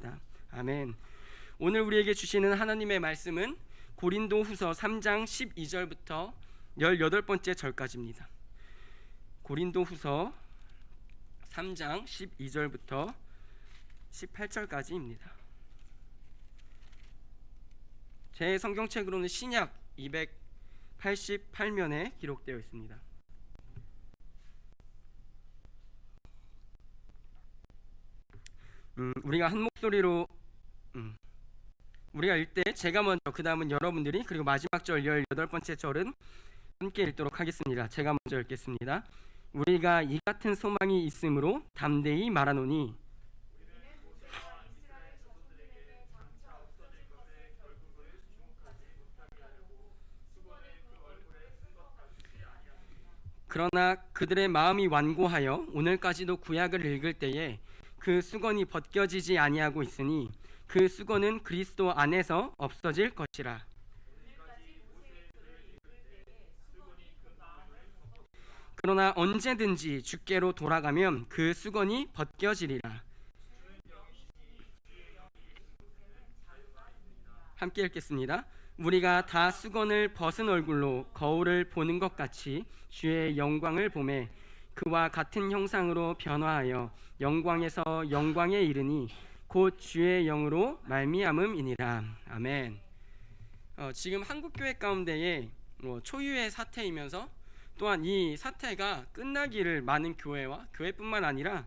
기도드립니다. 아멘. 오늘 우리에게 주시는 하나님의 말씀은 고린도후서 3장 12절부터 18번째 절까지입니다. 고린도후서 3장 12절부터 18절까지입니다. 제 성경책으로는 신약 288면에 기록되어 있습니다. 우리가 한 목소리로 우리가 읽되 제가 먼저, 그 다음은 여러분들이, 그리고 마지막 절 18번째 절은 함께 읽도록 하겠습니다. 제가 먼저 읽겠습니다. 우리가 이 같은 소망이 있으므로 담대히 말하노니 그러나 그들의 마음이 완고하여 오늘까지도 구약을 읽을 때에 그 수건이 벗겨지지 아니하고 있으니 그 수건은 그리스도 안에서 없어질 것이라. 그러나 언제든지 주께로 돌아가면 그 수건이 벗겨지리라. 함께 읽겠습니다. 우리가 다 수건을 벗은 얼굴로 거울을 보는 것 같이 주의 영광을 보매 그와 같은 형상으로 변화하여 영광에서 영광에 이르니 곧 주의 영으로 말미암음이니라. 아멘. 지금 한국교회 가운데에 초유의 사태이면서 또한 이 사태가 끝나기를 많은 교회와 교회뿐만 아니라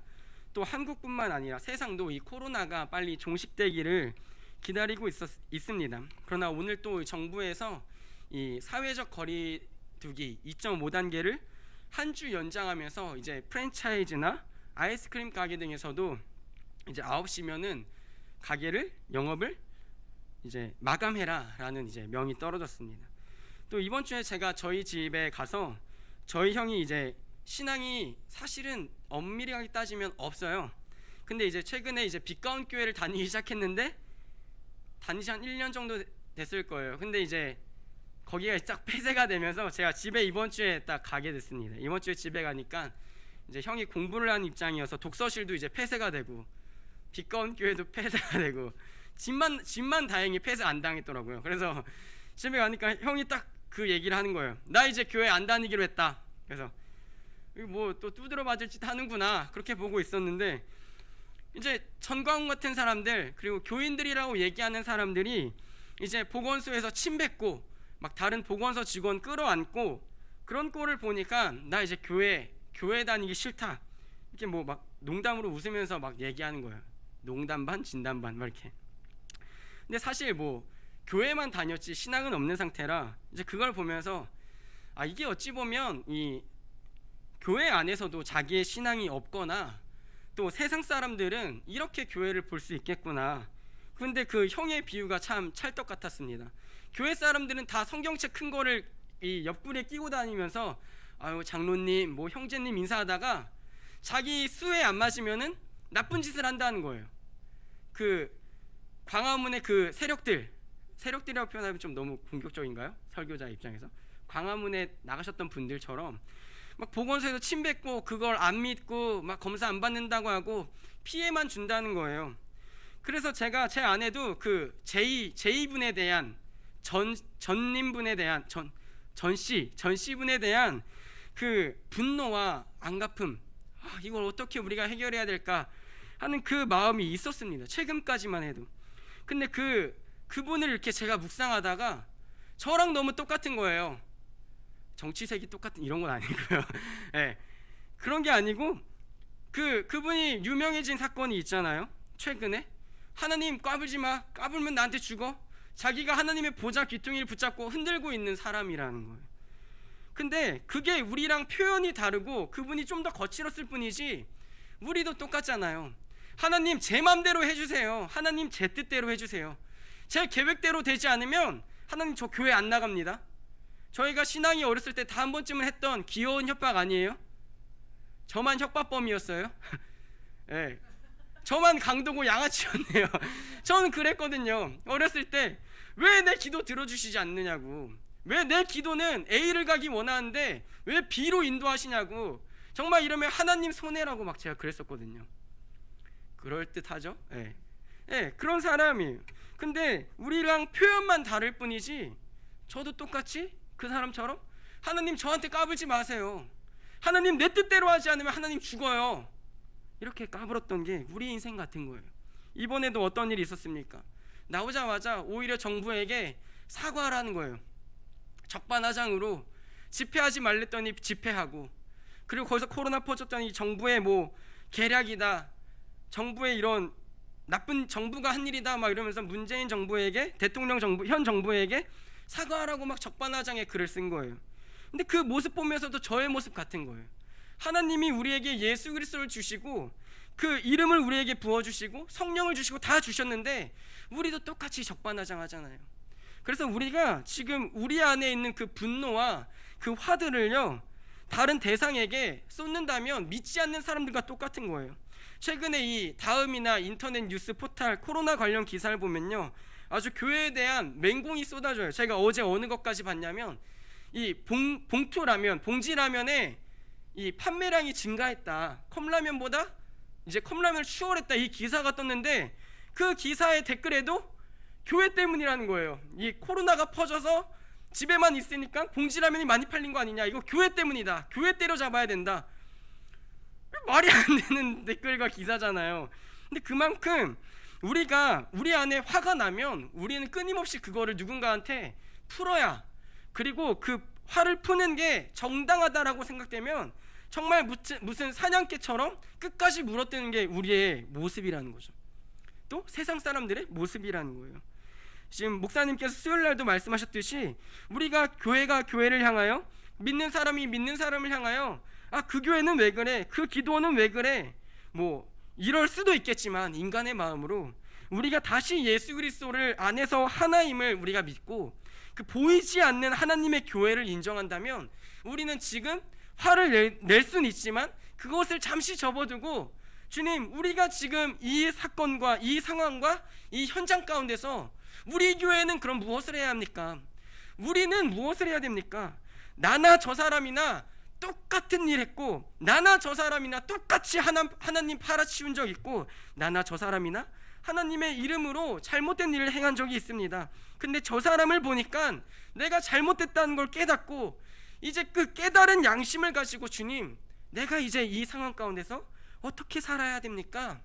또 한국뿐만 아니라 세상도 이 코로나가 빨리 종식되기를 기다리고 있습니다. 그러나 오늘 또 정부에서 이 사회적 거리두기 2.5단계를 한 주 연장하면서 이제 프랜차이즈나 아이스크림 가게 등에서도 이제 9시면은 가게를 영업을 이제 마감해라라는 이제 명이 떨어졌습니다. 또 이번 주에 제가 저희 집에 가서 저희 형이 이제 신앙이 사실은 엄밀하게 따지면 없어요. 근데 이제 최근에 이제 빛가운 교회를 다니기 시작했는데 단지 한 1년 정도 됐을 거예요. 근데 이제 거기가 딱 폐쇄가 되면서 제가 집에 이번 주에 딱 가게 됐습니다. 이번 주에 집에 가니까 이제 형이 공부를 하는 입장이어서 독서실도 이제 폐쇄가 되고 빛가운 교회도 폐쇄가 되고 집만 다행히 폐쇄 안 당했더라고요. 그래서 집에 가니까 형이 딱 그 얘기를 하는 거예요. 나 이제 교회 안 다니기로 했다. 그래서 뭐 또 두드려 맞을 짓 하는구나 그렇게 보고 있었는데 이제 전광훈 같은 사람들 그리고 교인들이라고 얘기하는 사람들이 이제 보건소에서 침 뱉고 막 다른 보건소 직원 끌어안고 그런 꼴을 보니까 나 이제 교회 다니기 싫다 이렇게 뭐 막 농담으로 웃으면서 막 얘기하는 거예요. 농담 반 진담 반 막 이렇게. 근데 사실 뭐 교회만 다녔지 신앙은 없는 상태라 이제 그걸 보면서 아 이게 어찌 보면 이 교회 안에서도 자기의 신앙이 없거나 또 세상 사람들은 이렇게 교회를 볼 수 있겠구나. 그런데 그 형의 비유가 참 찰떡 같았습니다. 교회 사람들은 다 성경책 큰 거를 이 옆구리에 끼고 다니면서 아유 장로님 뭐 형제님 인사하다가 자기 수에 안 맞으면은 나쁜 짓을 한다는 거예요. 그 광화문의 그 세력들이라고 표현하면 좀 너무 공격적인가요? 설교자 입장에서 광화문에 나가셨던 분들처럼 막 보건소에서 침 뱉고 그걸 안 믿고 막 검사 안 받는다고 하고 피해만 준다는 거예요. 그래서 제가 제 아내도 그 제이분에 대한 전님분에 대한 전씨분에 대한 그 분노와 안갚음, 이걸 어떻게 우리가 해결해야 될까 하는 그 마음이 있었습니다. 최근까지만 해도. 근데 그분을 이렇게 제가 묵상하다가 저랑 너무 똑같은 거예요. 정치색이 똑같은 이런 건 아니고요. 네, 그런 게 아니고 그분이 유명해진 사건이 있잖아요. 최근에 하나님 까불지 마, 까불면 나한테 죽어. 자기가 하나님의 보좌 귀퉁이를 붙잡고 흔들고 있는 사람이라는 거예요. 근데 그게 우리랑 표현이 다르고 그분이 좀 더 거칠었을 뿐이지 우리도 똑같잖아요. 하나님 제 맘대로 해주세요. 하나님 제 뜻대로 해주세요. 제 계획대로 되지 않으면 하나님 저 교회 안 나갑니다. 저희가 신앙이 어렸을 때 다 한 번쯤은 했던 귀여운 협박 아니에요? 저만 협박범이었어요? 네. 저만 강도고 양아치였네요. 저는 그랬거든요. 어렸을 때 왜 내 기도 들어주시지 않느냐고, 왜 내 기도는 A를 가기 원하는데 왜 B로 인도하시냐고, 정말 이러면 하나님 손해라고 막 제가 그랬었거든요. 그럴듯하죠? 네. 예, 그런 사람이에요. 근데 우리랑 표현만 다를 뿐이지 저도 똑같이 그 사람처럼 하나님 저한테 까불지 마세요. 하나님 내 뜻대로 하지 않으면 하나님 죽어요. 이렇게 까불었던 게 우리 인생 같은 거예요. 이번에도 어떤 일이 있었습니까? 나오자마자 오히려 정부에게 사과하라는 거예요. 적반하장으로 집회하지 말랬더니 집회하고, 그리고 거기서 코로나 퍼졌더니 정부의 뭐 계략이다, 정부의 이런 나쁜 정부가 한 일이다 막 이러면서 문재인 정부에게, 대통령 정부, 현 정부에게 사과하라고 막 적반하장의 글을 쓴 거예요. 근데 그 모습 보면서도 저의 모습 같은 거예요. 하나님이 우리에게 예수 그리스도를 주시고 그 이름을 우리에게 부어주시고 성령을 주시고 다 주셨는데 우리도 똑같이 적반하장하잖아요. 그래서 우리가 지금 우리 안에 있는 그 분노와 그 화들을요 다른 대상에게 쏟는다면 믿지 않는 사람들과 똑같은 거예요. 최근에 이 다음이나 인터넷 뉴스 포탈 코로나 관련 기사를 보면요 아주 교회에 대한 맹공이 쏟아져요. 제가 어제 어느 것까지 봤냐면 이 봉투라면, 봉지라면에 이 판매량이 증가했다, 컵라면보다 이제 컵라면을 추월했다, 이 기사가 떴는데 그 기사의 댓글에도 교회 때문이라는 거예요. 이 코로나가 퍼져서 집에만 있으니까 봉지라면이 많이 팔린 거 아니냐, 이거 교회 때문이다, 교회 때려잡아야 된다. 말이 안 되는 댓글과 기사잖아요. 근데 그만큼 우리가 우리 안에 화가 나면 우리는 끊임없이 그거를 누군가한테 풀어야, 그리고 그 화를 푸는 게 정당하다라고 생각되면 정말 무슨 사냥개처럼 끝까지 물어뜯는 게 우리의 모습이라는 거죠. 또 세상 사람들의 모습이라는 거예요. 지금 목사님께서 수요일날도 말씀하셨듯이 우리가 교회가 교회를 향하여, 믿는 사람이 믿는 사람을 향하여 아 그 교회는 왜 그래, 그 기도는 왜 그래, 뭐 이럴 수도 있겠지만 인간의 마음으로 우리가 다시 예수 그리스도를 안에서 하나임을 우리가 믿고 그 보이지 않는 하나님의 교회를 인정한다면 우리는 지금 화를 낼 수는 있지만 그것을 잠시 접어두고 주님, 우리가 지금 이 사건과 이 상황과 이 현장 가운데서 우리 교회는 그럼 무엇을 해야 합니까? 우리는 무엇을 해야 됩니까? 나나 저 사람이나 똑같은 일 했고, 나나 저 사람이나 똑같이 하나님 팔아치운 적 있고, 나나 저 사람이나 하나님의 이름으로 잘못된 일을 행한 적이 있습니다. 근데 저 사람을 보니까 내가 잘못됐다는 걸 깨닫고 이제 그 깨달은 양심을 가지고 주님, 내가 이제 이 상황 가운데서 어떻게 살아야 됩니까?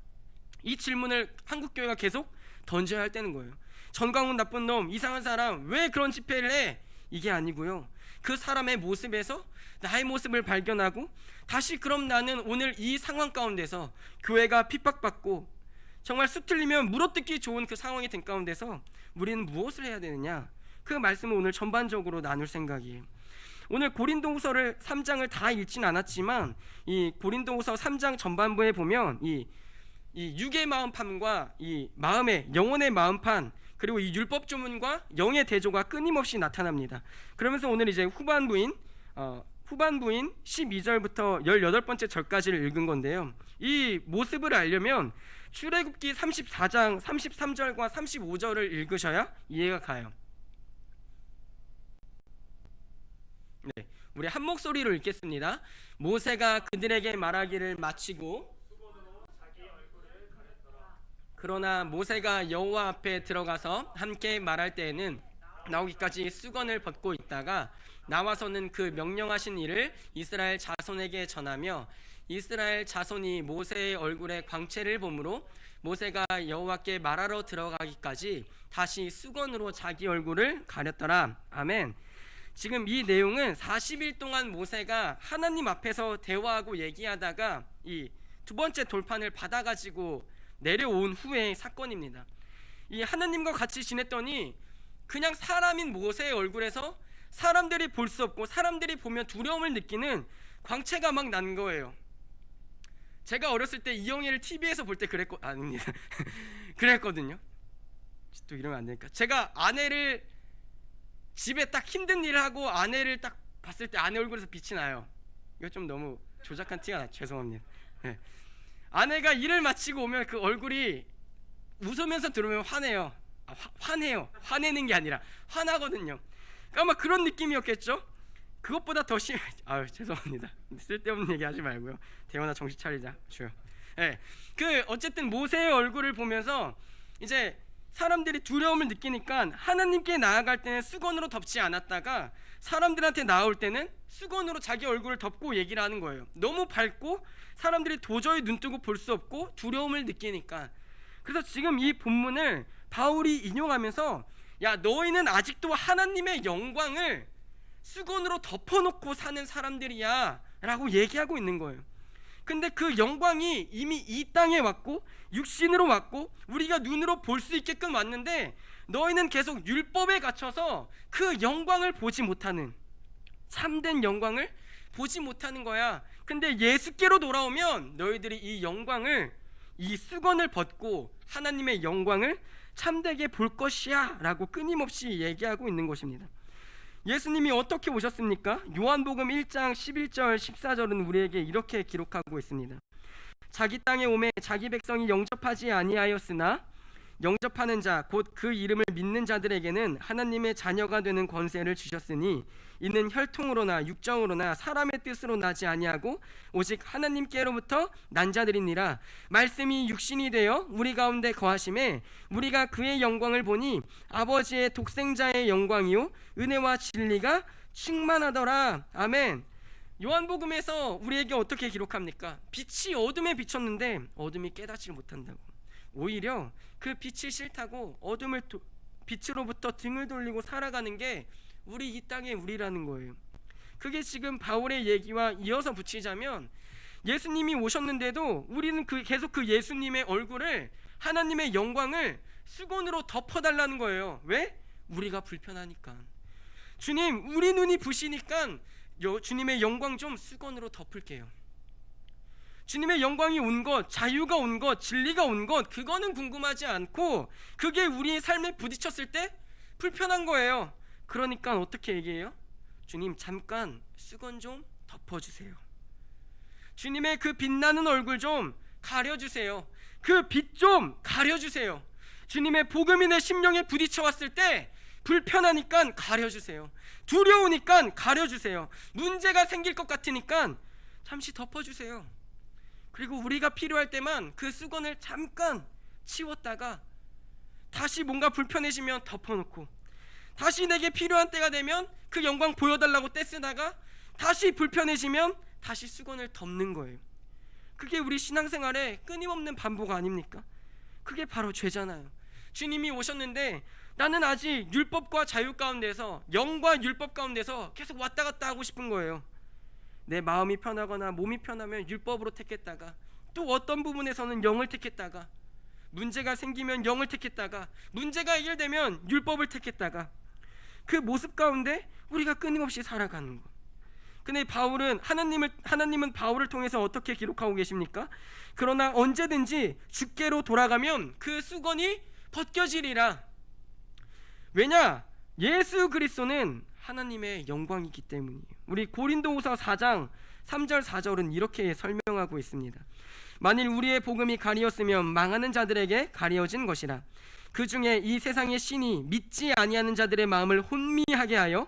이 질문을 한국교회가 계속 던져야 할 때는 거예요. 전광훈 나쁜 놈, 이상한 사람, 왜 그런 집회를 해? 이게 아니고요, 그 사람의 모습에서 나의 모습을 발견하고 다시 그럼 나는 오늘 이 상황 가운데서 교회가 핍박받고 정말 수틀리면 물어뜯기 좋은 그 상황이 된 가운데서 우리는 무엇을 해야 되느냐, 그 말씀을 오늘 전반적으로 나눌 생각이에요. 오늘 고린도후서를 3장을 다 읽진 않았지만 이 고린도후서 3장 전반부에 보면 이 육의 마음판과 이 마음의 영혼의 마음판, 그리고 이 율법 조문과 영의 대조가 끊임없이 나타납니다. 그러면서 오늘 이제 후반부인 12절부터 18번째 절까지를 읽은 건데요, 이 모습을 알려면 출애굽기 34장 33절과 35절을 읽으셔야 이해가 가요. 네, 우리 한 목소리로 읽겠습니다. 모세가 그들에게 말하기를 마치고 그러나 모세가 여호와 앞에 들어가서 함께 말할 때에는 나오기까지 수건을 벗고 있다가 나와서는 그 명령하신 일을 이스라엘 자손에게 전하며 이스라엘 자손이 모세의 얼굴에 광채를 보므로 모세가 여호와께 말하러 들어가기까지 다시 수건으로 자기 얼굴을 가렸더라. 아멘. 지금 이 내용은 40일 동안 모세가 하나님 앞에서 대화하고 얘기하다가 이 두 번째 돌판을 받아가지고 내려온 후의 사건입니다. 이 하나님과 같이 지냈더니 그냥 사람인 모세의 얼굴에서 사람들이 볼 수 없고 사람들이 보면 두려움을 느끼는 광채가 막 난 거예요. 제가 어렸을 때 이영애를 TV에서 볼 때 아닙니다. 그랬거든요. 또 이러면 안 되니까. 제가 아내를 집에 딱 힘든 일을 하고 아내를 딱 봤을 때 아내 얼굴에서 빛이 나요. 이거 좀 너무 조작한 티가 나. 죄송합니다. 네. 아내가 일을 마치고 오면 그 얼굴이 웃으면서 들으면 화내요. 화내요. 화내는 게 아니라 화나거든요. 그러니까 아마 그런 느낌이었겠죠. 그것보다 더 죄송합니다. 쓸데없는 얘기 하지 말고요. 대원아 정신 차리자. 주요. 네. 어쨌든 모세의 얼굴을 보면서 이제 사람들이 두려움을 느끼니까 하나님께 나아갈 때는 수건으로 덮지 않았다가 사람들한테 나올 때는 수건으로 자기 얼굴을 덮고 얘기를 하는 거예요. 너무 밝고 사람들이 도저히 눈뜨고 볼 수 없고 두려움을 느끼니까. 그래서 지금 이 본문을 바울이 인용하면서 야, 너희는 아직도 하나님의 영광을 수건으로 덮어놓고 사는 사람들이야 라고 얘기하고 있는 거예요. 근데 그 영광이 이미 이 땅에 왔고 육신으로 왔고 우리가 눈으로 볼 수 있게끔 왔는데 너희는 계속 율법에 갇혀서 그 영광을 보지 못하는, 참된 영광을 보지 못하는 거야. 근데 예수께로 돌아오면 너희들이 이 영광을, 이 수건을 벗고 하나님의 영광을 참되게 볼 것이야 라고 끊임없이 얘기하고 있는 것입니다. 예수님이 어떻게 오셨습니까? 요한복음 1장 11절 14절은 우리에게 이렇게 기록하고 있습니다. 자기 땅에 오매 자기 백성이 영접하지 아니하였으나 영접하는 자 곧 그 이름을 믿는 자들에게는 하나님의 자녀가 되는 권세를 주셨으니 이는 혈통으로나 육정으로나 사람의 뜻으로 나지 아니하고 오직 하나님께로부터 난 자들이니라. 말씀이 육신이 되어 우리 가운데 거하심에 우리가 그의 영광을 보니 아버지의 독생자의 영광이요 은혜와 진리가 충만하더라. 아멘. 요한복음에서 우리에게 어떻게 기록합니까? 빛이 어둠에 비쳤는데 어둠이 깨닫지 못한다고. 오히려 그 빛이 싫다고 빛으로부터 등을 돌리고 살아가는 게 우리 이 땅의 우리라는 거예요. 그게 지금 바울의 얘기와 이어서 붙이자면 예수님이 오셨는데도 우리는 계속 그 예수님의 얼굴을, 하나님의 영광을 수건으로 덮어달라는 거예요. 왜? 우리가 불편하니까. 주님, 우리 눈이 부시니까 주님의 영광 좀 수건으로 덮을게요. 주님의 영광이 온 것, 자유가 온 것, 진리가 온 것, 그거는 궁금하지 않고 그게 우리의 삶에 부딪혔을 때 불편한 거예요. 그러니까 어떻게 얘기해요? 주님, 잠깐 수건 좀 덮어주세요. 주님의 그 빛나는 얼굴 좀 가려주세요. 그 빛 좀 가려주세요. 주님의 복음이 내 심령에 부딪혀 왔을 때 불편하니까 가려주세요. 두려우니까 가려주세요. 문제가 생길 것 같으니까 잠시 덮어주세요. 그리고 우리가 필요할 때만 그 수건을 잠깐 치웠다가 다시 뭔가 불편해지면 덮어놓고, 다시 내게 필요한 때가 되면 그 영광 보여달라고 떼쓰다가 다시 불편해지면 다시 수건을 덮는 거예요. 그게 우리 신앙생활의 끊임없는 반복 아닙니까? 그게 바로 죄잖아요. 주님이 오셨는데 나는 아직 율법과 자유 가운데서, 영과 율법 가운데서 계속 왔다 갔다 하고 싶은 거예요. 내 마음이 편하거나 몸이 편하면 율법으로 택했다가 또 어떤 부분에서는 영을 택했다가 문제가 생기면 영을 택했다가 문제가 해결되면 율법을 택했다가 그 모습 가운데 우리가 끊임없이 살아가는 것. 근데 하나님은 바울을 통해서 어떻게 기록하고 계십니까? 그러나 언제든지 주께로 돌아가면 그 수건이 벗겨지리라. 왜냐? 예수 그리스도는 하나님의 영광이기 때문이에요. 우리 고린도후서 4장 3절 4절은 이렇게 설명하고 있습니다. 만일 우리의 복음이 가리었으면 망하는 자들에게 가리어진 것이라. 그 중에 이 세상의 신이 믿지 아니하는 자들의 마음을 혼미하게 하여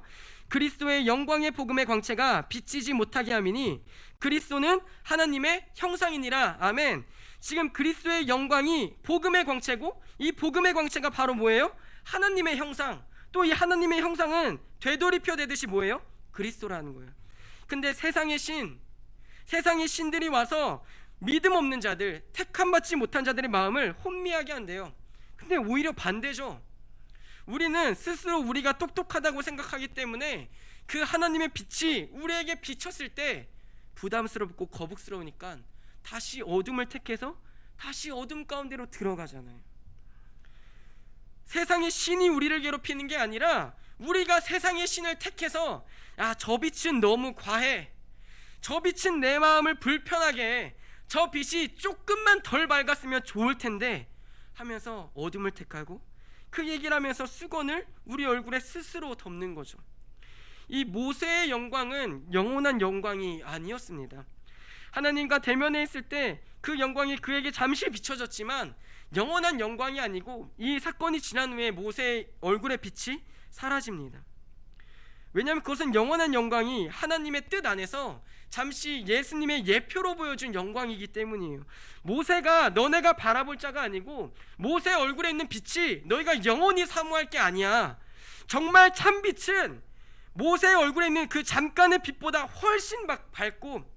그리스도의 영광의 복음의 광채가 비치지 못하게 함이니 그리스도는 하나님의 형상이니라. 아멘. 지금 그리스도의 영광이 복음의 광채고 이 복음의 광채가 바로 뭐예요? 하나님의 형상. 또 이 하나님의 형상은 되돌이표 되듯이 뭐예요? 그리스도라는 거예요. 근데 세상의 신들이 와서 믿음 없는 자들, 택함 받지 못한 자들의 마음을 혼미하게 한대요. 근데 오히려 반대죠. 우리는 스스로 우리가 똑똑하다고 생각하기 때문에 그 하나님의 빛이 우리에게 비쳤을 때 부담스럽고 거북스러우니까 다시 어둠을 택해서 다시 어둠 가운데로 들어가잖아요. 세상의 신이 우리를 괴롭히는 게 아니라 우리가 세상의 신을 택해서 저 빛은 너무 과해, 저 빛은 내 마음을 불편하게 해, 저 빛이 조금만 덜 밝았으면 좋을 텐데 하면서 어둠을 택하고 그 얘기를 하면서 수건을 우리 얼굴에 스스로 덮는 거죠. 이 모세의 영광은 영원한 영광이 아니었습니다. 하나님과 대면에 있을 때 그 영광이 그에게 잠시 비춰졌지만 영원한 영광이 아니고 이 사건이 지난 후에 모세의 얼굴의 빛이 사라집니다. 왜냐하면 그것은 영원한 영광이 하나님의 뜻 안에서 잠시 예수님의 예표로 보여준 영광이기 때문이에요. 모세가 너네가 바라볼 자가 아니고 모세 얼굴에 있는 빛이 너희가 영원히 사모할 게 아니야. 정말 참 빛은 모세 얼굴에 있는 그 잠깐의 빛보다 훨씬 밝고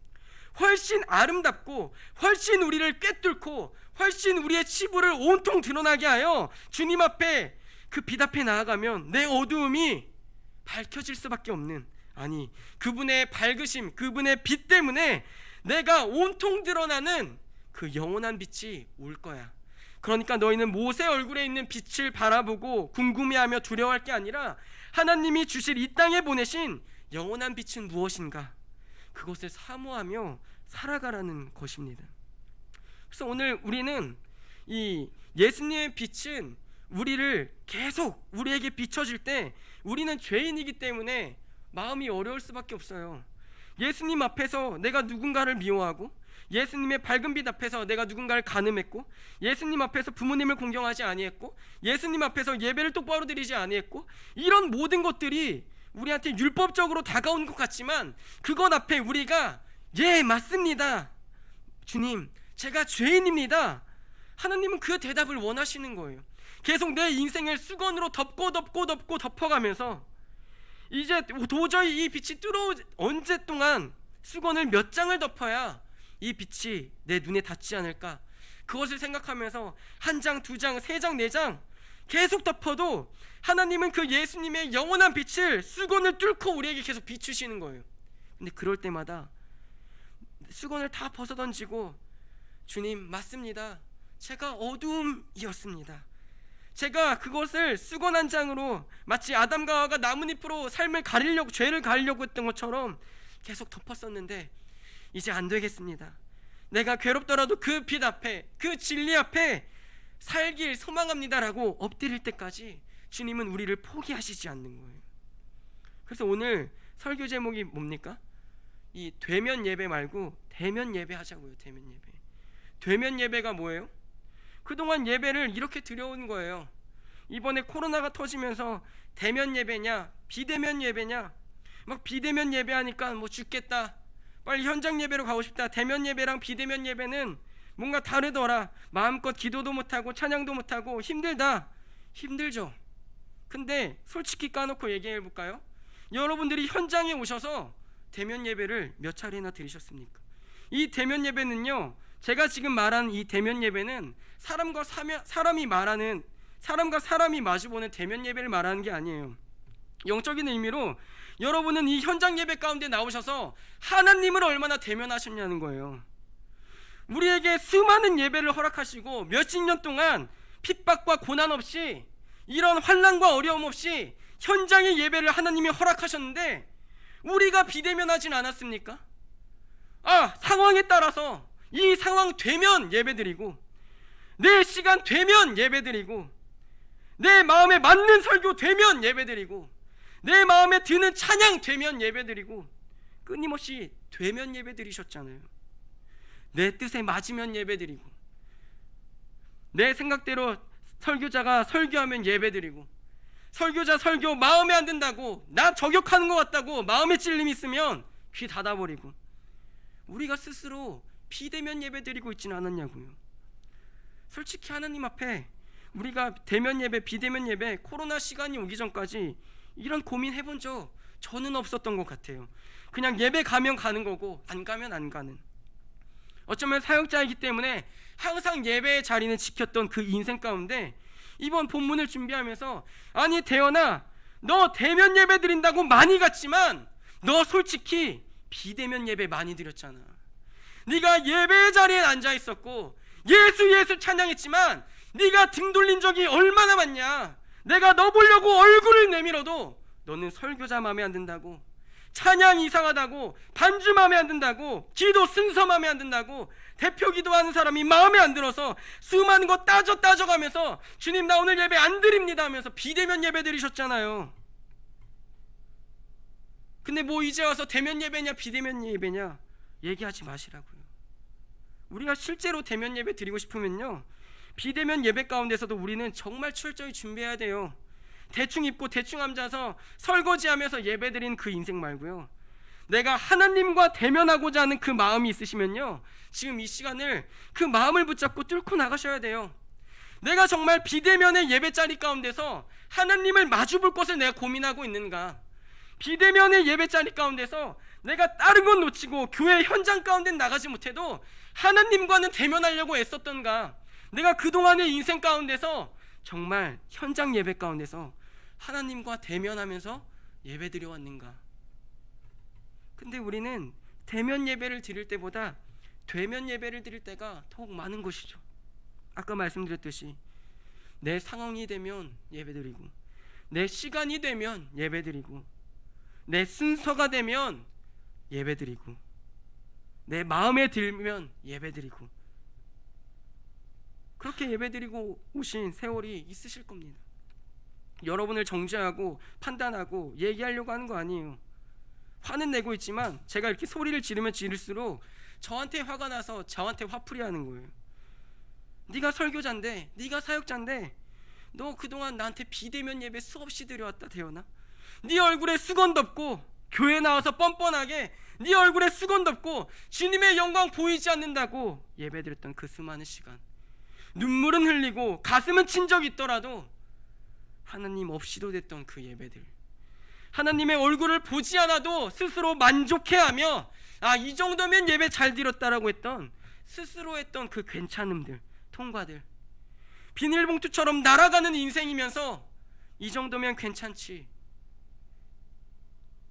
훨씬 아름답고 훨씬 우리를 꿰뚫고 훨씬 우리의 치부를 온통 드러나게 하여 주님 앞에 그 빛 앞에 나아가면 내 어두움이 밝혀질 수밖에 없는, 아니 그분의 밝으심, 그분의 빛 때문에 내가 온통 드러나는 그 영원한 빛이 올 거야. 그러니까 너희는 모세 얼굴에 있는 빛을 바라보고 궁금해하며 두려워할 게 아니라 하나님이 주실 이 땅에 보내신 영원한 빛은 무엇인가, 그것을 사모하며 살아가라는 것입니다. 그래서 오늘 우리는 이 예수님의 빛은 우리를 계속 우리에게 비춰질 때 우리는 죄인이기 때문에 마음이 어려울 수밖에 없어요. 예수님 앞에서 내가 누군가를 미워하고, 예수님의 밝은 빛 앞에서 내가 누군가를 간음했고, 예수님 앞에서 부모님을 공경하지 아니했고, 예수님 앞에서 예배를 똑바로 드리지 아니했고, 이런 모든 것들이 우리한테 율법적으로 다가온 것 같지만 그것 앞에 우리가 예 맞습니다 주님 제가 죄인입니다, 하나님은 그 대답을 원하시는 거예요. 계속 내 인생을 수건으로 덮어가면서 이제 도저히 이 빛이 언제 동안 수건을 몇 장을 덮어야 이 빛이 내 눈에 닿지 않을까, 그것을 생각하면서 한 장, 두 장, 세 장, 네 장 계속 덮어도 하나님은 그 예수님의 영원한 빛을 수건을 뚫고 우리에게 계속 비추시는 거예요. 근데 그럴 때마다 수건을 다 벗어던지고 주님 맞습니다, 제가 어두움이었습니다, 제가 그것을 수건 한 장으로 마치 아담과 하와가 나뭇잎으로 삶을 가리려고, 죄를 가리려고 했던 것처럼 계속 덮었었는데 이제 안 되겠습니다, 내가 괴롭더라도 그 빛 앞에, 그 진리 앞에 살길 소망합니다라고 엎드릴 때까지 주님은 우리를 포기하시지 않는 거예요. 그래서 오늘 설교 제목이 뭡니까? 이 되면 예배 말고 대면 예배 하자고요. 대면 예배. 되면 예배가 뭐예요? 그동안 예배를 이렇게 드려온 거예요. 이번에 코로나가 터지면서 대면 예배냐 비대면 예배냐, 막 비대면 예배하니까 뭐 죽겠다, 빨리 현장 예배로 가고 싶다, 대면 예배랑 비대면 예배는 뭔가 다르더라, 마음껏 기도도 못하고 찬양도 못하고 힘들다. 힘들죠. 근데 솔직히 까놓고 얘기해 볼까요? 여러분들이 현장에 오셔서 대면 예배를 몇 차례나 드리셨습니까? 이 대면 예배는요, 제가 지금 말한 이 대면 예배는 사람과 사람이 마주보는 대면 예배를 말하는 게 아니에요. 영적인 의미로 여러분은 이 현장 예배 가운데 나오셔서 하나님을 얼마나 대면하셨냐는 거예요. 우리에게 수많은 예배를 허락하시고 몇십 년 동안 핍박과 고난 없이, 이런 환난과 어려움 없이 현장의 예배를 하나님이 허락하셨는데 우리가 비대면하진 않았습니까? 상황에 따라서 이 상황 되면 예배드리고, 내 시간 되면 예배드리고, 내 마음에 맞는 설교 되면 예배드리고, 내 마음에 드는 찬양 되면 예배드리고, 끊임없이 되면 예배드리셨잖아요. 내 뜻에 맞으면 예배드리고, 내 생각대로 설교자가 설교하면 예배드리고, 설교자 설교 마음에 안 든다고, 나 저격하는 것 같다고 마음에 찔림이 있으면 귀 닫아버리고, 우리가 스스로 비대면 예배드리고 있지는 않았냐고요. 솔직히 하나님 앞에 우리가 대면 예배, 비대면 예배, 코로나 시간이 오기 전까지 이런 고민 해본 적 저는 없었던 것 같아요. 그냥 예배 가면 가는 거고 안 가면 안 가는, 어쩌면 사역자이기 때문에 항상 예배의 자리는 지켰던 그 인생 가운데 이번 본문을 준비하면서, 아니 대현아, 너 대면 예배 드린다고 많이 갔지만 너 솔직히 비대면 예배 많이 드렸잖아. 네가 예배의 자리에 앉아 있었고 예수 찬양했지만 네가 등 돌린 적이 얼마나 많냐. 내가 너 보려고 얼굴을 내밀어도 너는 설교자 마음에 안 든다고, 찬양 이상하다고, 반주 마음에 안 든다고, 기도 순서 마음에 안 든다고, 대표 기도하는 사람이 마음에 안 들어서 수많은 거 따져가면서 주님 나 오늘 예배 안 드립니다 하면서 비대면 예배 드리셨잖아요. 근데 뭐 이제 와서 대면 예배냐 비대면 예배냐 얘기하지 마시라고요. 우리가 실제로 대면 예배 드리고 싶으면요, 비대면 예배 가운데서도 우리는 정말 철저히 준비해야 돼요. 대충 입고 대충 앉아서 설거지하면서 예배드린 그 인생 말고요, 내가 하나님과 대면하고자 하는 그 마음이 있으시면요, 지금 이 시간을 그 마음을 붙잡고 뚫고 나가셔야 돼요. 내가 정말 비대면의 예배자리 가운데서 하나님을 마주볼 것을 내가 고민하고 있는가? 비대면의 예배자리 가운데서 내가 다른 건 놓치고 교회 현장 가운데 나가지 못해도 하나님과는 대면하려고 애썼던가? 내가 그동안의 인생 가운데서 정말 현장 예배 가운데서 하나님과 대면하면서 예배드려 왔는가? 근데 우리는 대면 예배를 드릴 때보다 대면 예배를 드릴 때가 더욱 많은 것이죠. 아까 말씀드렸듯이 내 상황이 되면 예배드리고, 내 시간이 되면 예배드리고, 내 순서가 되면 예배드리고, 내 마음에 들면 예배드리고, 그렇게 예배드리고 오신 세월이 있으실 겁니다. 여러분을 정죄하고 판단하고 얘기하려고 하는 거 아니에요. 화는 내고 있지만 제가 이렇게 소리를 지르면 지를수록 저한테 화가 나서 저한테 화풀이 하는 거예요. 네가 설교자인데, 네가 사역자인데 너 그동안 나한테 비대면 예배 수없이 드려왔다 대현아. 네 얼굴에 수건 덮고 교회 나와서 뻔뻔하게 네 얼굴에 수건 덮고 주님의 영광 보이지 않는다고 예배드렸던 그 수많은 시간, 눈물은 흘리고 가슴은 친 적이 있더라도 하나님 없이도 됐던 그 예배들, 하나님의 얼굴을 보지 않아도 스스로 만족해하며 이 정도면 예배 잘 드렸다라고 했던 스스로 했던 그 괜찮음들, 통과들, 비닐봉투처럼 날아가는 인생이면서 이 정도면 괜찮지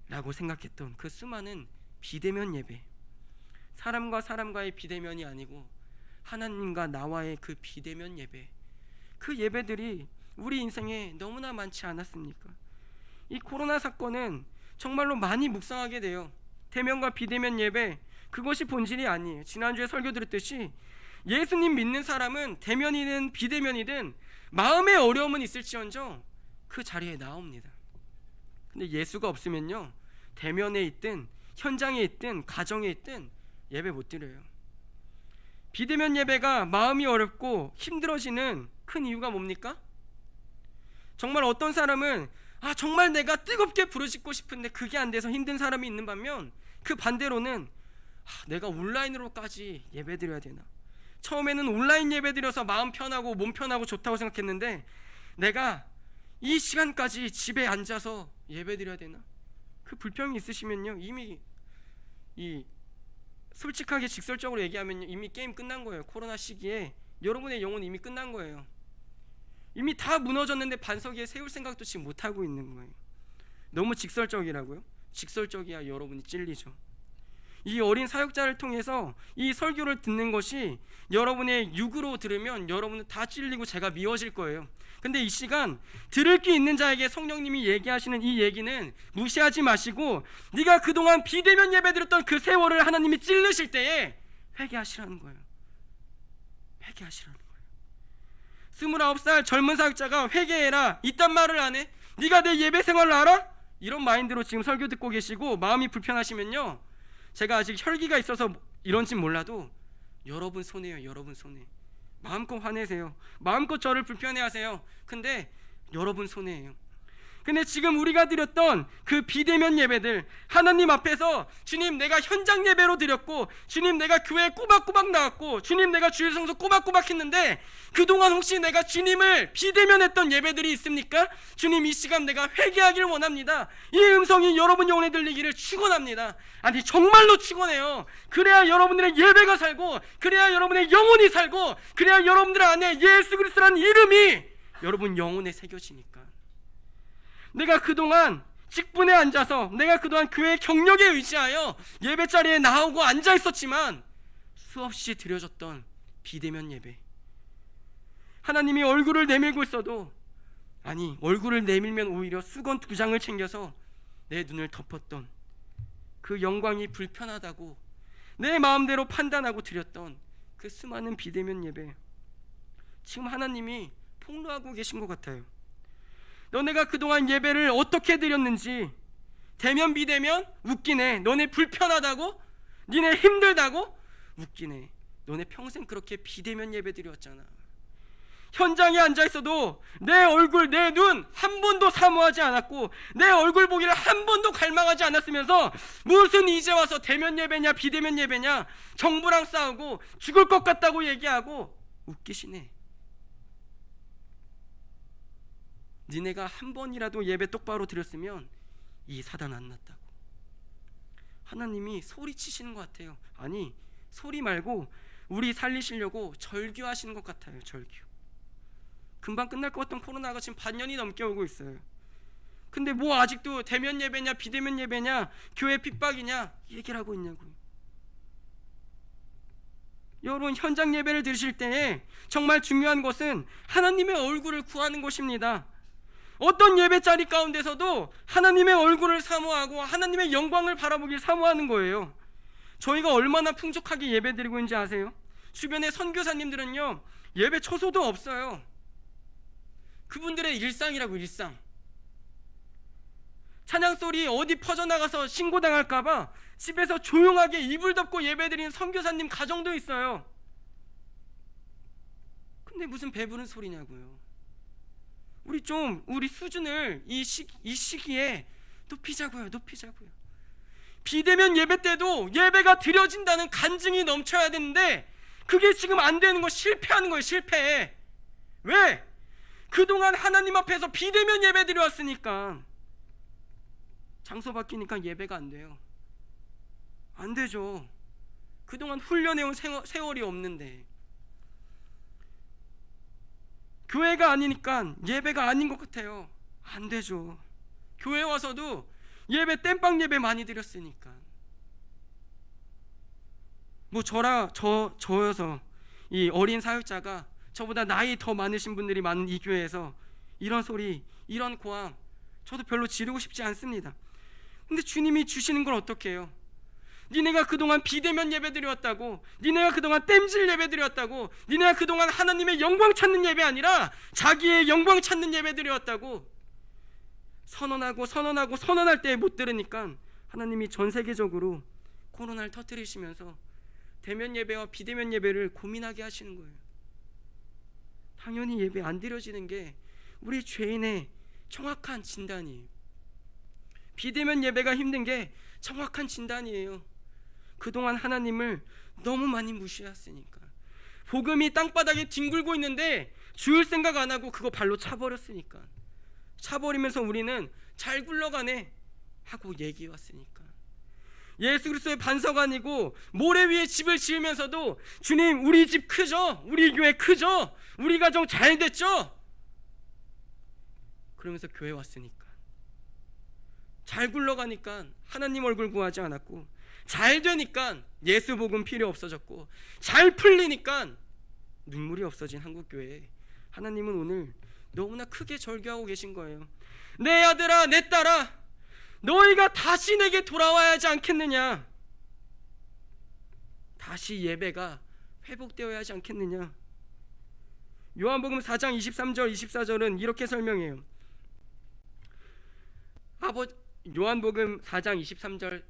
라고 생각했던 그 수많은 비대면 예배, 사람과 사람과의 비대면이 아니고 하나님과 나와의 그 비대면 예배, 그 예배들이 우리 인생에 너무나 많지 않았습니까? 이 코로나 사건은 정말로 많이 묵상하게 돼요. 대면과 비대면 예배, 그것이 본질이 아니에요. 지난주에 설교 드렸듯이 예수님 믿는 사람은 대면이든 비대면이든 마음의 어려움은 있을지언정 그 자리에 나옵니다. 근데 예수가 없으면요, 대면에 있든 현장에 있든 가정에 있든 예배 못 드려요. 비대면 예배가 마음이 어렵고 힘들어지는 큰 이유가 뭡니까? 정말 어떤 사람은 정말 내가 뜨겁게 부르짖고 싶은데 그게 안 돼서 힘든 사람이 있는 반면, 그 반대로는 내가 온라인으로까지 예배 드려야 되나? 처음에는 온라인 예배 드려서 마음 편하고 몸 편하고 좋다고 생각했는데 내가 이 시간까지 집에 앉아서 예배 드려야 되나? 그 불평이 있으시면요, 이미 솔직하게 직설적으로 얘기하면 이미 게임 끝난 거예요. 코로나 시기에 여러분의 영혼은 이미 끝난 거예요. 이미 다 무너졌는데 반석 위에 세울 생각도 지금 못하고 있는 거예요. 너무 직설적이라고요? 직설적이야 여러분이 찔리죠. 이 어린 사역자를 통해서 이 설교를 듣는 것이 여러분의 육으로 들으면 여러분은 다 찔리고 제가 미워질 거예요. 근데 이 시간 들을 게 있는 자에게 성령님이 얘기하시는 이 얘기는 무시하지 마시고, 네가 그동안 비대면 예배드렸던 그 세월을 하나님이 찔르실 때에 회개하시라는 거예요. 회개하시라는 거예요. 29살 젊은 사역자가 회개해라 이딴 말을 안 해? 네가 내 예배 생활을 알아? 이런 마인드로 지금 설교 듣고 계시고 마음이 불편하시면요, 제가 아직 혈기가 있어서 이런진 몰라도 여러분 손해요. 여러분 손해. 마음껏 화내세요. 마음껏 저를 불편해하세요. 근데 여러분 손해예요. 근데 지금 우리가 드렸던 그 비대면 예배들, 하나님 앞에서 주님 내가 현장 예배로 드렸고, 주님 내가 교회에 꼬박꼬박 나왔고, 주님 내가 주일 성수 꼬박꼬박 했는데 그동안 혹시 내가 주님을 비대면 했던 예배들이 있습니까? 주님 이 시간 내가 회개하기를 원합니다. 이 음성이 여러분 영혼에 들리기를 축원합니다. 아니 정말로 축원해요. 그래야 여러분들의 예배가 살고, 그래야 여러분의 영혼이 살고, 그래야 여러분들 안에 예수 그리스도라는 이름이 여러분 영혼에 새겨지니까. 내가 그동안 직분에 앉아서, 내가 그동안 교회 경력에 의지하여 예배자리에 나오고 앉아 있었지만 수없이 드려졌던 비대면 예배, 하나님이 얼굴을 내밀고 있어도, 아니 얼굴을 내밀면 오히려 수건 2장을 챙겨서 내 눈을 덮었던 그 영광이 불편하다고 내 마음대로 판단하고 드렸던 그 수많은 비대면 예배, 지금 하나님이 폭로하고 계신 것 같아요. 너네가 그동안 예배를 어떻게 드렸는지, 대면 비대면 웃기네. 너네 불편하다고? 니네 힘들다고? 웃기네. 너네 평생 그렇게 비대면 예배 드렸잖아. 현장에 앉아 있어도 내 얼굴, 내 눈 한 번도 사모하지 않았고 내 얼굴 보기를 한 번도 갈망하지 않았으면서 무슨 이제 와서 대면 예배냐 비대면 예배냐 정부랑 싸우고 죽을 것 같다고 얘기하고 웃기시네. 니네가 한 번이라도 예배 똑바로 드렸으면 이 사단 안 났다고. 하나님이 소리치시는 것 같아요. 아니, 소리 말고 우리 살리시려고 절규하시는 것 같아요. 절규. 금방 끝날 것 같던 코로나가 지금 반년이 넘게 오고 있어요. 근데 뭐 아직도 대면 예배냐 비대면 예배냐 교회 핍박이냐 얘기를 하고 있냐고요. 여러분, 현장 예배를 드리실 때에 정말 중요한 것은 하나님의 얼굴을 구하는 것입니다. 어떤 예배 자리 가운데서도 하나님의 얼굴을 사모하고 하나님의 영광을 바라보길 사모하는 거예요. 저희가 얼마나 풍족하게 예배 드리고 있는지 아세요? 주변에 선교사님들은요, 예배 초소도 없어요. 그분들의 일상이라고. 일상. 찬양 소리 어디 퍼져나가서 신고당할까봐 집에서 조용하게 이불 덮고 예배드리는 선교사님 가정도 있어요. 근데 무슨 배부른 소리냐고요. 우리 수준을 이 시기에 높이자고요. 비대면 예배 때도 예배가 드려진다는 간증이 넘쳐야 되는데 그게 지금 안 되는 거, 실패하는 거예요. 실패. 왜? 그동안 하나님 앞에서 비대면 예배 드려왔으니까. 장소 바뀌니까 예배가 안 돼요. 안 되죠. 그동안 훈련해온 세월이 없는데. 교회가 아니니까 예배가 아닌 것 같아요. 안 되죠. 교회 와서도 예배 땜빵 예배 많이 드렸으니까. 뭐 저여서 이 어린 사역자가 저보다 나이 더 많으신 분들이 많은 이 교회에서 이런 소리, 이런 고함 저도 별로 지르고 싶지 않습니다. 근데 주님이 주시는 걸 어떻게 해요? 니네가 그동안 비대면 예배 드려왔다고, 니네가 그동안 땜질 예배 드려왔다고, 니네가 그동안 하나님의 영광 찾는 예배 아니라 자기의 영광 찾는 예배 드려왔다고 선언할 때 못 들으니까 하나님이 전 세계적으로 코로나를 터뜨리시면서 대면 예배와 비대면 예배를 고민하게 하시는 거예요. 당연히 예배 안 드려지는 게 우리 죄인의 정확한 진단이에요. 비대면 예배가 힘든 게 정확한 진단이에요. 그동안 하나님을 너무 많이 무시했으니까. 복음이 땅바닥에 뒹굴고 있는데 주일 생각 안 하고 그거 발로 차버렸으니까. 차버리면서 우리는 잘 굴러가네 하고 얘기해 왔으니까. 예수 그리스도의 반석아니고 모래 위에 집을 지으면서도 주님 우리 집 크죠? 우리 교회 크죠? 우리 가정 잘 됐죠? 그러면서 교회 왔으니까. 잘 굴러가니까 하나님 얼굴 구하지 않았고, 잘 되니까 예수 복음 필요 없어졌고, 잘 풀리니까 눈물이 없어진 한국교회. 하나님은 오늘 너무나 크게 절규하고 계신 거예요. 내 아들아 내 딸아, 너희가 다시 내게 돌아와야 하지 않겠느냐. 다시 예배가 회복되어야 하지 않겠느냐. 요한복음 4장 23절 24절은 이렇게 설명해요. 요한복음 4장 23절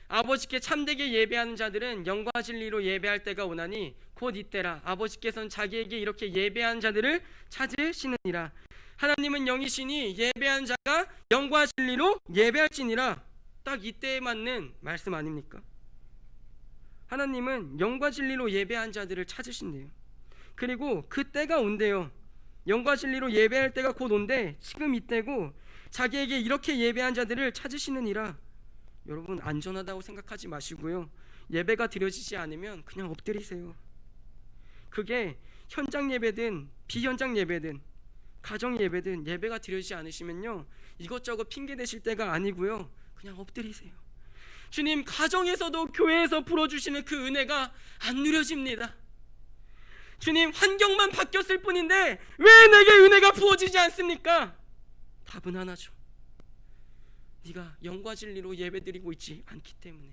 아버지께 참되게 예배하는 자들은 영과 진리로 예배할 때가 오나니 곧 이때라. 아버지께서는 자기에게 이렇게 예배하는 자들을 찾으시느니라. 하나님은 영이시니 예배하는 자가 영과 진리로 예배할지니라. 딱 이때에 맞는 말씀 아닙니까? 하나님은 영과 진리로 예배한 자들을 찾으신대요. 그리고 그 때가 온대요. 영과 진리로 예배할 때가 곧 온대. 지금 이때고 자기에게 이렇게 예배한 자들을 찾으시느니라. 여러분, 안전하다고 생각하지 마시고요, 예배가 드려지지 않으면 그냥 엎드리세요. 그게 현장 예배든 비현장 예배든 가정 예배든 예배가 드려지지 않으시면요, 이것저것 핑계 대실 때가 아니고요, 그냥 엎드리세요. 주님, 가정에서도 교회에서 불어주시는 그 은혜가 안 누려집니다. 주님, 환경만 바뀌었을 뿐인데 왜 내게 은혜가 부어지지 않습니까? 답은 하나죠. 네가 영과 진리로 예배드리고 있지 않기 때문에.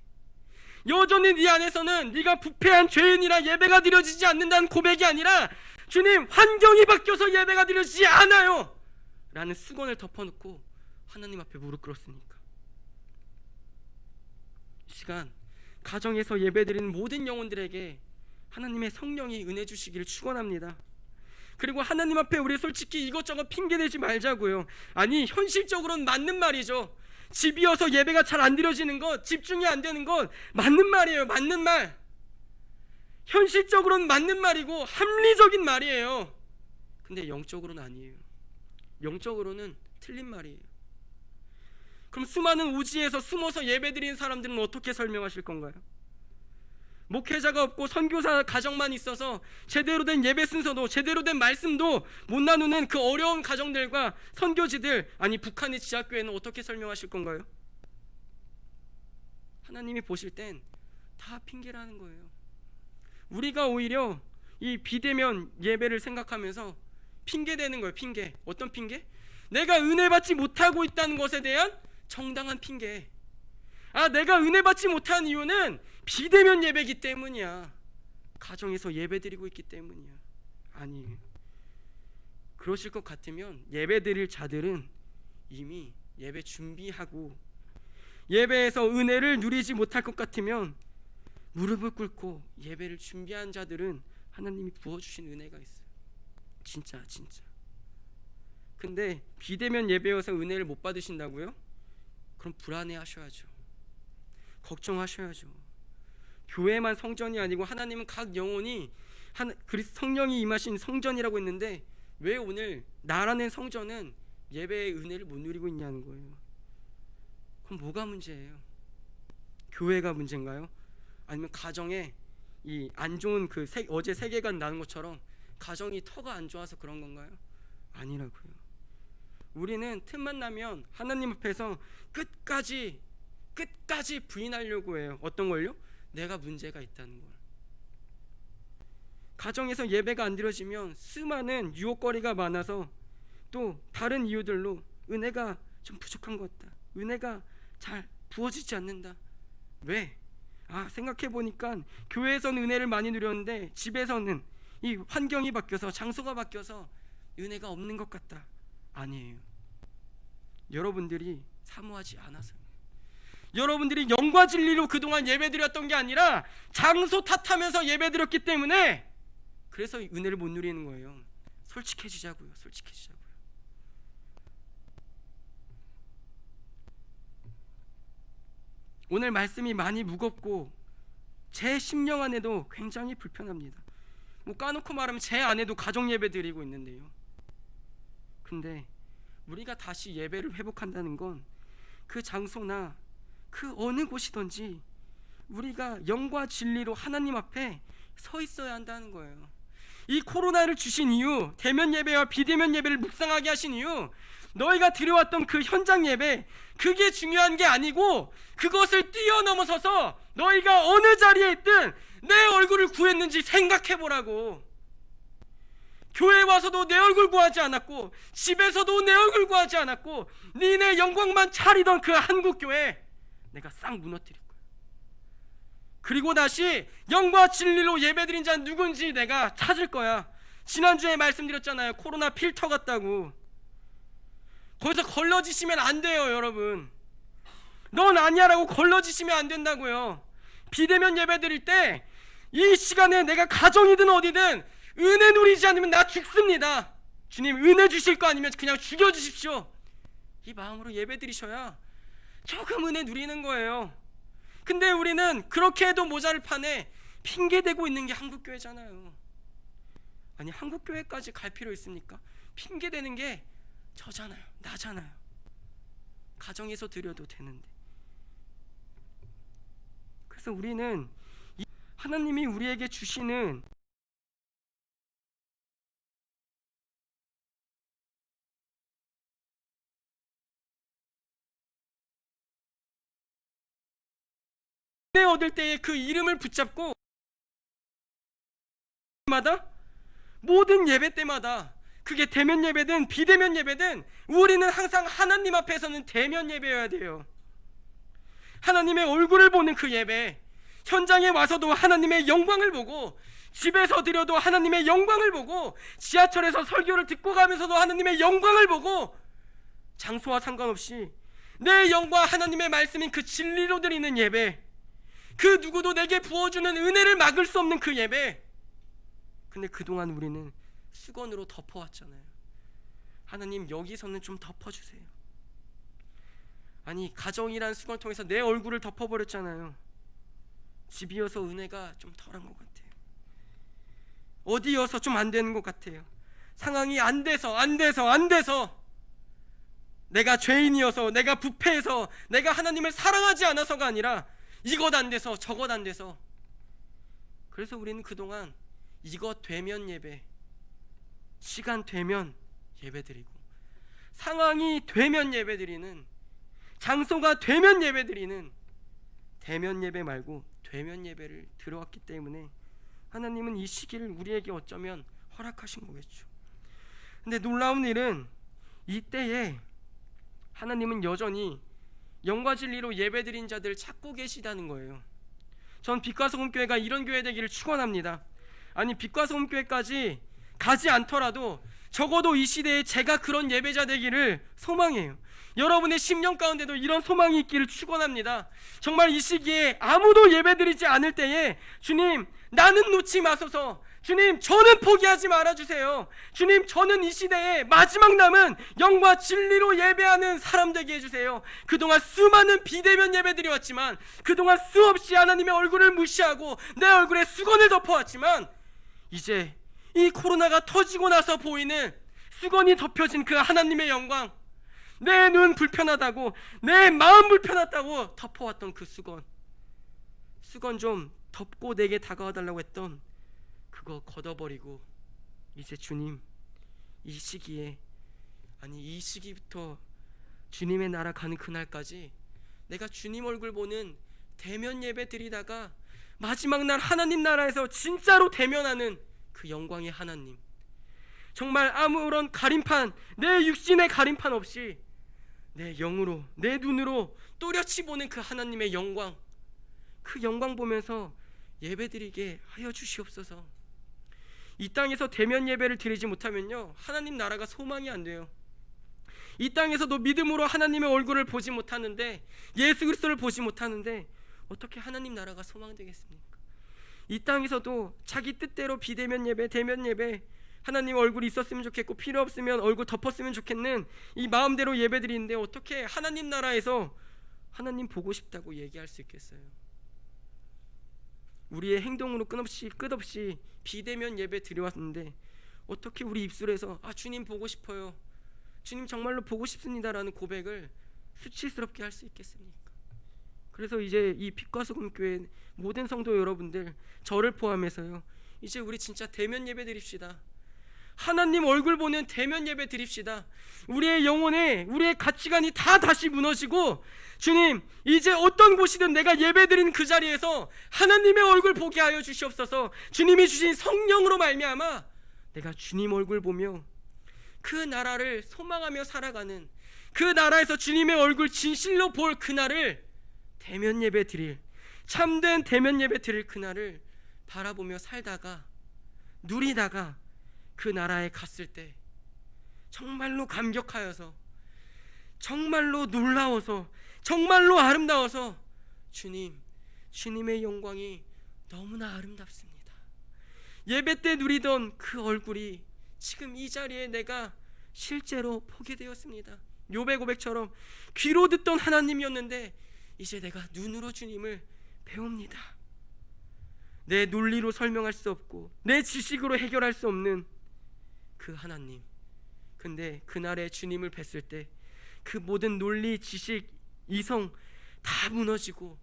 여전히 네 안에서는 네가 부패한 죄인이라 예배가 드려지지 않는다는 고백이 아니라 주님, 환경이 바뀌어서 예배가 드려지지 않아요 라는 수건을 덮어놓고 하나님 앞에 무릎 꿇었으니까. 이 시간 가정에서 예배드리는 모든 영혼들에게 하나님의 성령이 은혜 주시기를 축원합니다. 그리고 하나님 앞에 우리 솔직히 이것저것 핑계대지 말자고요. 아니 현실적으로는 맞는 말이죠. 집이어서 예배가 잘 안 드려지는 것, 집중이 안 되는 것 맞는 말이에요. 맞는 말. 현실적으로는 맞는 말이고 합리적인 말이에요. 근데 영적으로는 아니에요. 영적으로는 틀린 말이에요. 그럼 수많은 우지에서 숨어서 예배드리는 사람들은 어떻게 설명하실 건가요? 목회자가 없고 선교사 가정만 있어서 제대로 된 예배 순서도 제대로 된 말씀도 못 나누는 그 어려운 가정들과 선교지들, 아니 북한의 지하교회는 어떻게 설명하실 건가요? 하나님이 보실 땐 다 핑계라는 거예요. 우리가 오히려 이 비대면 예배를 생각하면서 핑계대는 거예요. 핑계. 어떤 핑계? 내가 은혜 받지 못하고 있다는 것에 대한 정당한 핑계. 아, 내가 은혜 받지 못한 이유는 비대면 예배이기 때문이야. 가정에서 예배 드리고 있기 때문이야. 아니에요. 그러실 것 같으면 예배 드릴 자들은 이미 예배 준비하고, 예배에서 은혜를 누리지 못할 것 같으면 무릎을 꿇고 예배를 준비한 자들은 하나님이 부어주신 은혜가 있어요. 진짜. 근데 비대면 예배여서 은혜를 못 받으신다고요? 그럼 불안해하셔야죠. 걱정하셔야죠. 교회만 성전이 아니고 하나님은 각 영혼이 성령이 임하신 성전이라고 했는데 왜 오늘 나라는 성전은 예배의 은혜를 못 누리고 있냐는 거예요. 그럼 뭐가 문제예요? 교회가 문제인가요? 아니면 가정에 이 안 좋은 어제 세계관 나는 것처럼 가정이 터가 안 좋아서 그런 건가요? 아니라고요. 우리는 틈만 나면 하나님 앞에서 끝까지 부인하려고 해요. 어떤 걸요? 내가 문제가 있다는 걸. 가정에서 예배가 안 드려지면 수많은 유혹거리가 많아서 또 다른 이유들로 은혜가 좀 부족한 것 같다. 은혜가 잘 부어지지 않는다. 왜? 생각해보니까 교회에서는 은혜를 많이 누렸는데 집에서는 이 환경이 바뀌어서, 장소가 바뀌어서 은혜가 없는 것 같다. 아니에요. 여러분들이 사모하지 않아서요. 여러분들이 영과 진리로 그동안 예배드렸던 게 아니라 장소 탓하면서 예배드렸기 때문에 그래서 은혜를 못 누리는 거예요. 솔직해지자고요. 오늘 말씀이 많이 무겁고 제 심령 안에도 굉장히 불편합니다. 까놓고 말하면 제 안에도 가정 예배 드리고 있는데요. 근데 우리가 다시 예배를 회복한다는 건 그 장소나 그 어느 곳이든지 우리가 영과 진리로 하나님 앞에 서 있어야 한다는 거예요. 이 코로나를 주신 이유, 대면 예배와 비대면 예배를 묵상하게 하신 이유, 너희가 드려왔던 그 현장 예배, 그게 중요한 게 아니고 그것을 뛰어넘어서서 너희가 어느 자리에 있든 내 얼굴을 구했는지 생각해보라고. 교회에 와서도 내 얼굴 구하지 않았고 집에서도 내 얼굴 구하지 않았고 니네 영광만 차리던 그 한국교회 내가 싹 무너뜨릴 거야. 그리고 다시 영과 진리로 예배드린 자는 누군지 내가 찾을 거야. 지난주에 말씀드렸잖아요. 코로나 필터 같다고. 거기서 걸러지시면 안 돼요. 여러분, 넌 아니야라고 걸러지시면 안 된다고요. 비대면 예배 드릴 때 이 시간에 내가 가정이든 어디든 은혜 누리지 않으면 나 죽습니다. 주님 은혜 주실 거 아니면 그냥 죽여주십시오. 이 마음으로 예배 드리셔야 조금 은혜 누리는 거예요. 근데 우리는 그렇게 해도 모자를 판에 핑계대고 있는 게 한국교회잖아요. 아니 한국교회까지 갈 필요 있습니까? 핑계대는 게 저잖아요. 나잖아요. 가정에서 드려도 되는데. 그래서 우리는 하나님이 우리에게 주시는 은혜 얻을 때의 그 이름을 붙잡고 모든 예배 때마다, 그게 대면 예배든 비대면 예배든 우리는 항상 하나님 앞에서는 대면 예배여야 돼요. 하나님의 얼굴을 보는 그 예배, 현장에 와서도 하나님의 영광을 보고, 집에서 드려도 하나님의 영광을 보고, 지하철에서 설교를 듣고 가면서도 하나님의 영광을 보고, 장소와 상관없이 내 영과 하나님의 말씀인 그 진리로 드리는 예배, 그 누구도 내게 부어주는 은혜를 막을 수 없는 그 예배. 근데 그동안 우리는 수건으로 덮어왔잖아요. 하나님, 여기서는 좀 덮어주세요. 아니, 가정이란 수건을 통해서 내 얼굴을 덮어버렸잖아요. 집이어서 은혜가 좀 덜한 것 같아요. 어디여서 좀 안 되는 것 같아요. 상황이 안 돼서 내가 죄인이어서, 내가 부패해서, 내가 하나님을 사랑하지 않아서가 아니라 이것 안 돼서 저것 안 돼서. 그래서 우리는 그동안 이것 되면 예배, 시간 되면 예배 드리고, 상황이 되면 예배 드리는, 장소가 되면 예배 드리는 대면 예배 말고 되면 예배를 들어왔기 때문에 하나님은 이 시기를 우리에게 어쩌면 허락하신 거겠죠. 근데 놀라운 일은 이때에 하나님은 여전히 영과 진리로 예배드린 자들을 찾고 계시다는 거예요. 전 빛과 소금 교회가 이런 교회 되기를 축원합니다. 아니, 빛과 소금 교회까지 가지 않더라도 적어도 이 시대에 제가 그런 예배자 되기를 소망해요. 여러분의 심령 가운데도 이런 소망이 있기를 축원합니다. 정말 이 시기에 아무도 예배드리지 않을 때에 주님, 나는 놓지 마소서. 주님, 저는 포기하지 말아주세요. 주님, 저는 이 시대에 마지막 남은 영과 진리로 예배하는 사람 되게 해주세요. 그동안 수많은 비대면 예배들이 왔지만, 그동안 수없이 하나님의 얼굴을 무시하고 내 얼굴에 수건을 덮어왔지만, 이제 이 코로나가 터지고 나서 보이는 수건이 덮여진 그 하나님의 영광, 내 눈 불편하다고, 내 마음 불편하다고 덮어왔던 그 수건 좀 덮고 내게 다가와 달라고 했던 그거 걷어버리고, 이제 주님, 이 시기에, 아니 이 시기부터 주님의 나라 가는 그날까지 내가 주님 얼굴 보는 대면 예배 드리다가 마지막 날 하나님 나라에서 진짜로 대면하는 그 영광의 하나님, 정말 아무런 가림판, 내 육신의 가림판 없이 내 영으로, 내 눈으로 또렷이 보는 그 하나님의 영광, 그 영광 보면서 예배드리게 하여 주시옵소서. 이 땅에서 대면 예배를 드리지 못하면요, 하나님 나라가 소망이 안 돼요. 이 땅에서도 믿음으로 하나님의 얼굴을 보지 못하는데, 예수 그리스도를 보지 못하는데 어떻게 하나님 나라가 소망되겠습니까? 이 땅에서도 자기 뜻대로 비대면 예배, 대면 예배, 하나님 얼굴이 있었으면 좋겠고 필요 없으면 얼굴 덮었으면 좋겠는 이 마음대로 예배 드리는데 어떻게 하나님 나라에서 하나님 보고 싶다고 얘기할 수 있겠어요? 우리의 행동으로 끝없이 비대면 예배 드려왔는데 어떻게 우리 입술에서 주님 보고 싶어요, 주님 정말로 보고 싶습니다라는 고백을 수치스럽게 할 수 있겠습니까? 그래서 이제 이 빛과 소금 교회 모든 성도 여러분들, 저를 포함해서요, 이제 우리 진짜 대면 예배 드립시다. 하나님 얼굴 보는 대면 예배 드립시다. 우리의 영혼에, 우리의 가치관이 다 다시 무너지고, 주님, 이제 어떤 곳이든 내가 예배 드린 그 자리에서 하나님의 얼굴 보게 하여 주시옵소서. 주님이 주신 성령으로 말미암아 내가 주님 얼굴 보며 그 나라를 소망하며 살아가는, 그 나라에서 주님의 얼굴 진실로 볼 그날을 대면 예배 드릴, 참된 대면 예배 드릴 그날을 바라보며 살다가, 누리다가 그 나라에 갔을 때 정말로 감격하여서, 정말로 놀라워서, 정말로 아름다워서, 주님의 영광이 너무나 아름답습니다. 예배 때 누리던 그 얼굴이 지금 이 자리에 내가 실제로 보게 되었습니다. 욥의 고백처럼 귀로 듣던 하나님이었는데 이제 내가 눈으로 주님을 배웁니다. 내 논리로 설명할 수 없고 내 지식으로 해결할 수 없는 그 하나님, 근데 그날에 주님을 뵀을 때 그 모든 논리, 지식, 이성 다 무너지고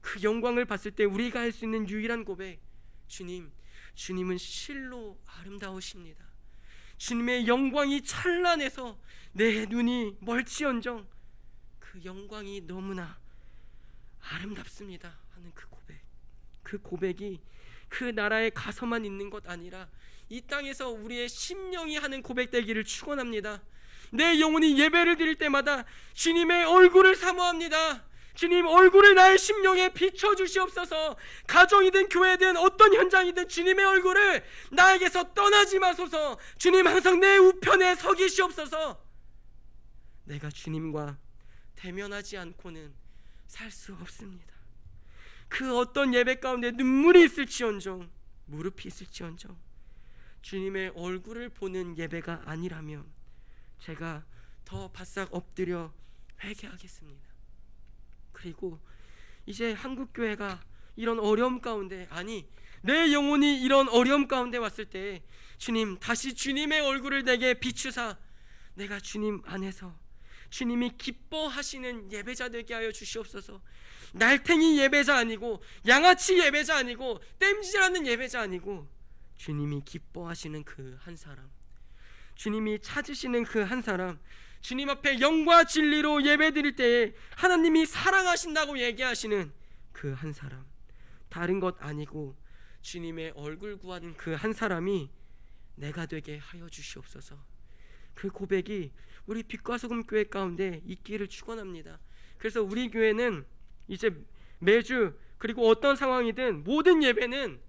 그 영광을 봤을 때 우리가 할 수 있는 유일한 고백, 주님은 실로 아름다우십니다. 주님의 영광이 찬란해서 내 눈이 멀지언정 그 영광이 너무나 아름답습니다 하는 그 고백, 그 고백이 그 나라에 가서만 있는 것 아니라 이 땅에서 우리의 심령이 하는 고백되기를 축원합니다. 내 영혼이 예배를 드릴 때마다 주님의 얼굴을 사모합니다. 주님 얼굴을 나의 심령에 비춰주시옵소서. 가정이든 교회든 어떤 현장이든 주님의 얼굴을 나에게서 떠나지 마소서. 주님 항상 내 우편에 서 계시옵소서. 내가 주님과 대면하지 않고는 살 수 없습니다. 그 어떤 예배 가운데 눈물이 있을지언정, 무릎이 있을지언정, 주님의 얼굴을 보는 예배가 아니라면 제가 더 바싹 엎드려 회개하겠습니다. 그리고 이제 한국교회가 이런 어려움 가운데, 아니 내 영혼이 이런 어려움 가운데 왔을 때 주님, 다시 주님의 얼굴을 내게 비추사 내가 주님 안에서 주님이 기뻐하시는 예배자 되게 하여 주시옵소서. 날탱이 예배자 아니고, 양아치 예배자 아니고, 땜질하는 예배자 아니고, 주님이 기뻐하시는 그 한 사람, 주님이 찾으시는 그 한 사람, 주님 앞에 영과 진리로 예배드릴 때에 하나님이 사랑하신다고 얘기하시는 그 한 사람, 다른 것 아니고 주님의 얼굴 구하는 그 한 사람이 내가 되게 하여 주시옵소서. 그 고백이 우리 빛과 소금 교회 가운데 있기를 축원합니다. 그래서 우리 교회는 이제 매주, 그리고 어떤 상황이든 모든 예배는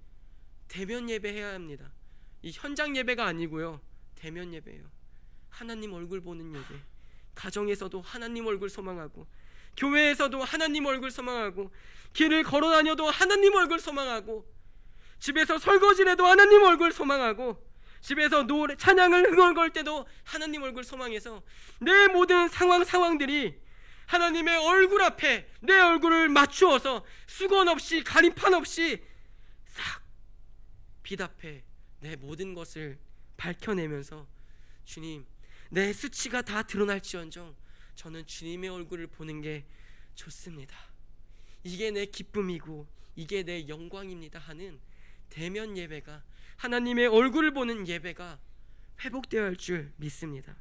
대면 예배해야 합니다. 이 현장 예배가 아니고요, 대면 예배예요. 하나님 얼굴 보는 예배. 가정에서도 하나님 얼굴 소망하고, 교회에서도 하나님 얼굴 소망하고, 길을 걸어 다녀도 하나님 얼굴 소망하고, 집에서 설거지를 해도 하나님 얼굴 소망하고, 집에서 노래 찬양을 흥얼거릴 때도 하나님 얼굴 소망해서 내 모든 상황들이 하나님의 얼굴 앞에 내 얼굴을 맞추어서 수건 없이 가림판 없이 싹 빛 앞에 내 모든 것을 밝혀내면서, 주님, 내 수치가 다 드러날지언정 저는 주님의 얼굴을 보는 게 좋습니다. 이게 내 기쁨이고 이게 내 영광입니다 하는 대면 예배가, 하나님의 얼굴을 보는 예배가 회복되어야 할 줄 믿습니다.